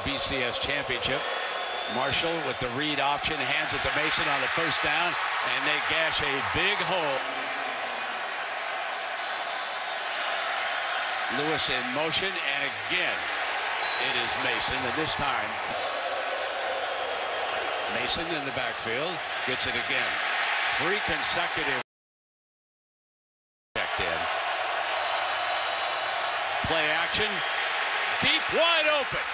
the BCS championship. Marshall with the read option, hands it to Mason on the first down, and they gash a big hole. Lewis in motion, and again, it is Mason, and this time, Mason in the backfield, gets it again. 3 consecutive checked in. Play action, deep, wide open,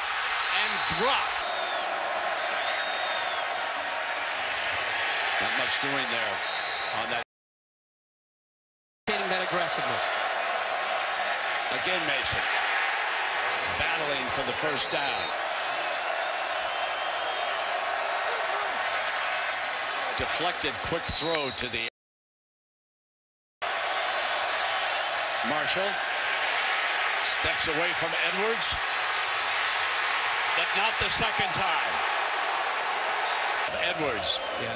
and drop. Not much doing there on that. Getting that aggressiveness. Again, Mason battling for the first down. Deflected quick throw to the Marshall steps away from Edwards, but not the second time. Edwards. Yeah,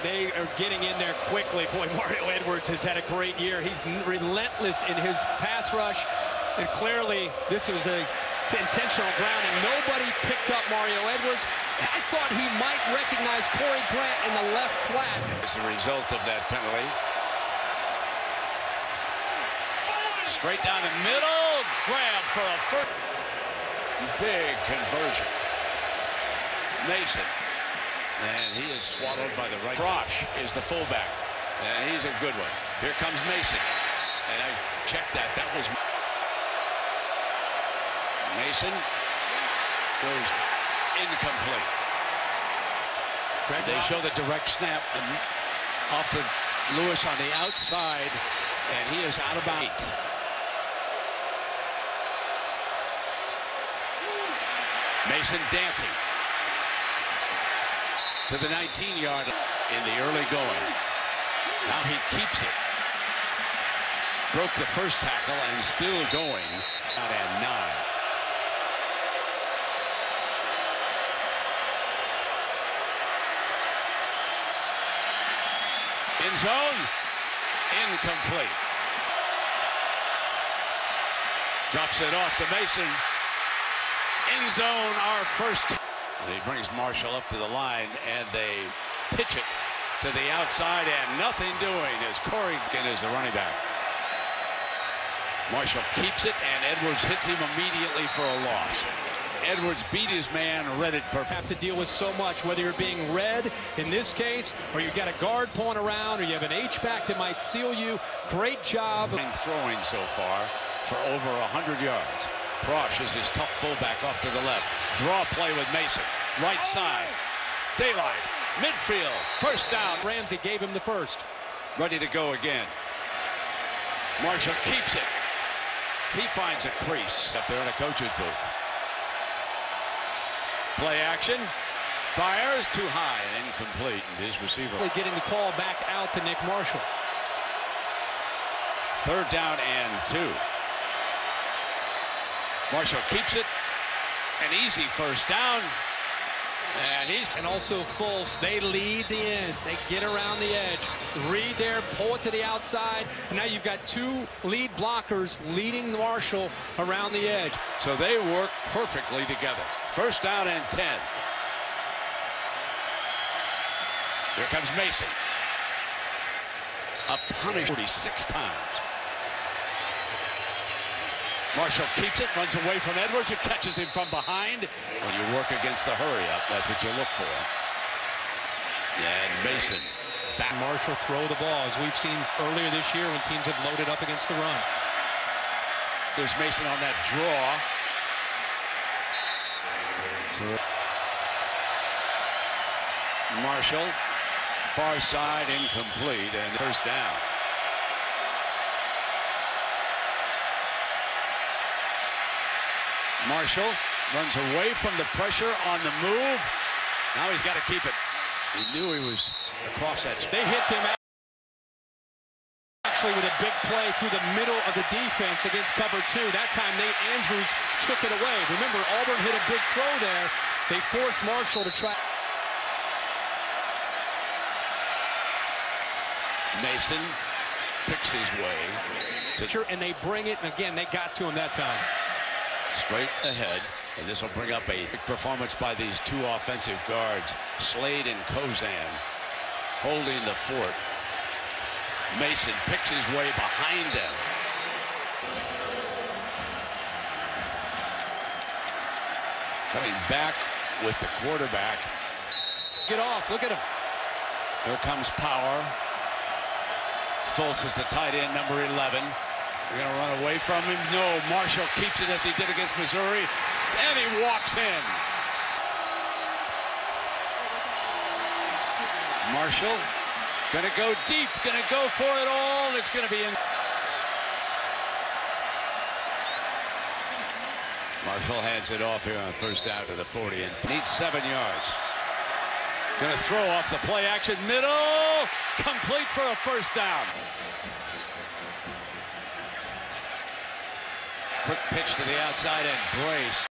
they are getting in there quickly. Boy, Mario Edwards has had a great year. He's relentless in his pass rush, and clearly this was a intentional grounding. Nobody picked up Mario Edwards. I thought he might recognize Corey Grant in the left flat. As a result of that penalty. Straight down the middle, grab for a first. Big conversion. Mason. And he is swallowed by the right. Frosh is the fullback. And he's a good one. Here comes Mason. And I checked that. That was Mason. Goes incomplete. They show the direct snap and off to Lewis on the outside. And he is out of bounds. Mason dancing to the 19-yard in the early going. Now he keeps it. Broke the first tackle and still going. Out at 9. End zone. Incomplete. Drops it off to Mason. End zone, our first. He brings Marshall up to the line, and they pitch it to the outside, and nothing doing as Corey is the running back. Marshall keeps it, and Edwards hits him immediately for a loss. Edwards beat his man, read it perfect. Have to deal with so much, whether you're being read in this case, or you've got a guard pulling around, or you have an H-back that might seal you. Great job. And throwing so far for over 100 yards. Frosh is his tough fullback off to the left. Draw play with Mason. Right side. Daylight. Midfield. First down. Ramsey gave him the first. Ready to go again. Marshall keeps it. He finds a crease up there in the coach's booth. Play action. Fires too high and incomplete. And his receiver. Getting the call back out to Nick Marshall. 3rd down and 2. Marshall keeps it. An easy first down. And also Fultz, they lead the end. They get around the edge. Reed there, pull it to the outside. And now you've got 2 lead blockers leading Marshall around the edge. So they work perfectly together. 1st down and 10. Here comes Mason. A punish 46 times. Marshall keeps it, runs away from Edwards, who catches him from behind. When you work against the hurry-up, that's what you look for. And Mason back. Marshall throw the ball, as we've seen earlier this year when teams have loaded up against the run. There's Mason on that draw. So Marshall, far side, incomplete, and 1st down. Marshall runs away from the pressure on the move. Now he's got to keep it. He knew he was across that. They hit him actually with a big play through the middle of the defense against cover 2. That time Nate Andrews took it away. Remember, Auburn hit a big throw there. They forced Marshall to try. Mason picks his way to, and they bring it, and again, they got to him that time. Straight ahead. And this will bring up a performance by these two offensive guards, Slade and Kozan, holding the fort. Mason picks his way behind them. Coming back with the quarterback. Get off, look at him. Here comes Power. Fultz is the tight end, number 11. They're going to run away from him. No, Marshall keeps it as he did against Missouri. And he walks in. Marshall going to go deep, going to go for it all. It's going to be in. Marshall hands it off here on first down to the 40 and needs 7 yards. Going to throw off the play action middle. Complete for a first down. Quick pitch to the outside and brace.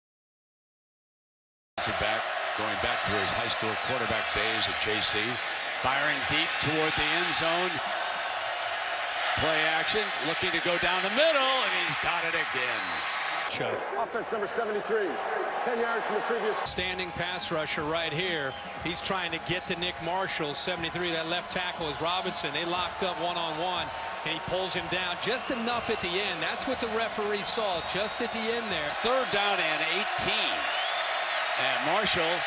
Going back to his high school quarterback days at JC. Firing deep toward the end zone. Play action, looking to go down the middle, and he's got it again. Offense number 73, 10 yards from the previous. Standing pass rusher right here. He's trying to get to Nick Marshall, 73. That left tackle is Robinson. They locked up one-on-one, and he pulls him down just enough at the end. That's what the referee saw, just at the end there. Third down and 18. And Marshall,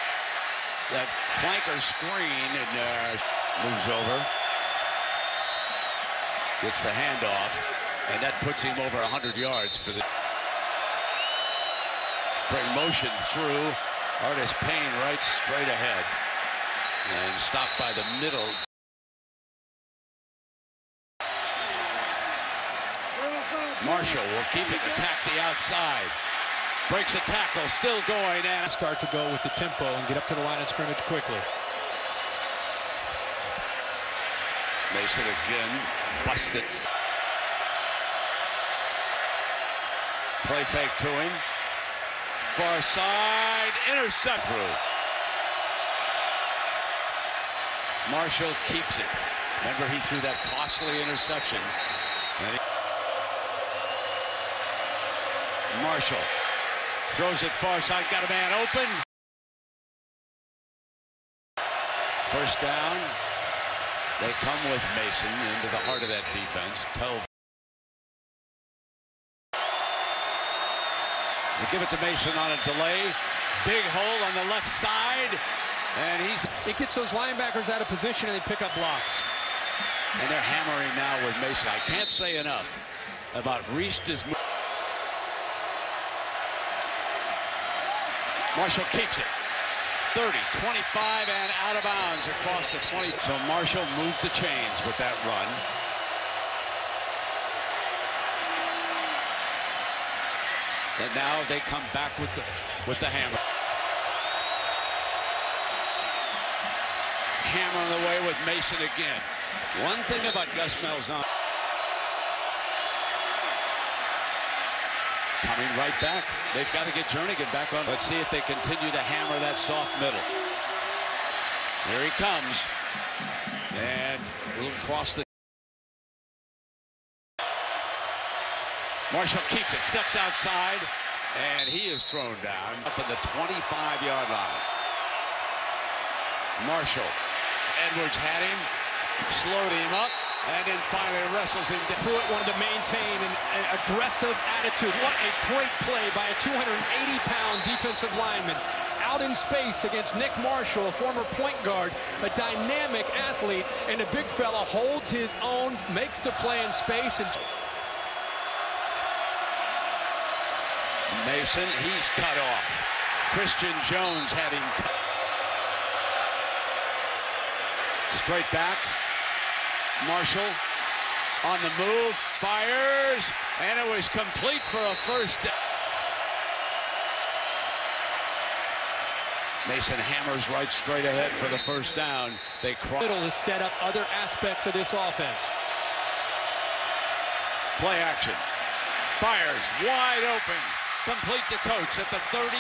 that flanker screen, and moves over. Gets the handoff, and that puts him over 100 yards for the. Bring motion through. Artis Payne right straight ahead. And stopped by the middle. Marshall will keep it, attack the outside. Breaks a tackle, still going, and start to go with the tempo and get up to the line of scrimmage quickly. Mason again, busts it. Play fake to him. Far side, intercept. Marshall keeps it. Remember, he threw that costly interception. Marshall throws it far side, got a man open. First down. They come with Mason into the heart of that defense. They give it to Mason on a delay. Big hole on the left side. And it gets those linebackers out of position and they pick up blocks. And they're hammering now with Mason. I can't say enough about Reese's move. Marshall keeps it. 30, 25, and out of bounds across the 20. So Marshall moved the chains with that run. And now they come back with the hammer. Hammering away with Mason again. One thing about Gus Malzahn. Coming right back. They've got to get Jernigan back on. Let's see if they continue to hammer that soft middle. Here he comes. And we'll cross the. Marshall keeps it, steps outside, and he is thrown down up at the 25-yard line. Marshall. Edwards had him, slowed him up, and then finally wrestles him. Pruitt wanted to maintain an aggressive attitude. What a great play by a 280-pound defensive lineman. Out in space against Nick Marshall, a former point guard, a dynamic athlete, and the big fella holds his own, makes the play in space. And Mason, he's cut off. Christian Jones had him cut. Straight back. Marshall on the move, fires, and it was complete for a first down. Mason hammers right straight ahead for the first down. They cross. Middle to set up other aspects of this offense. Play action. Fires wide open. Complete to Coates at the 33.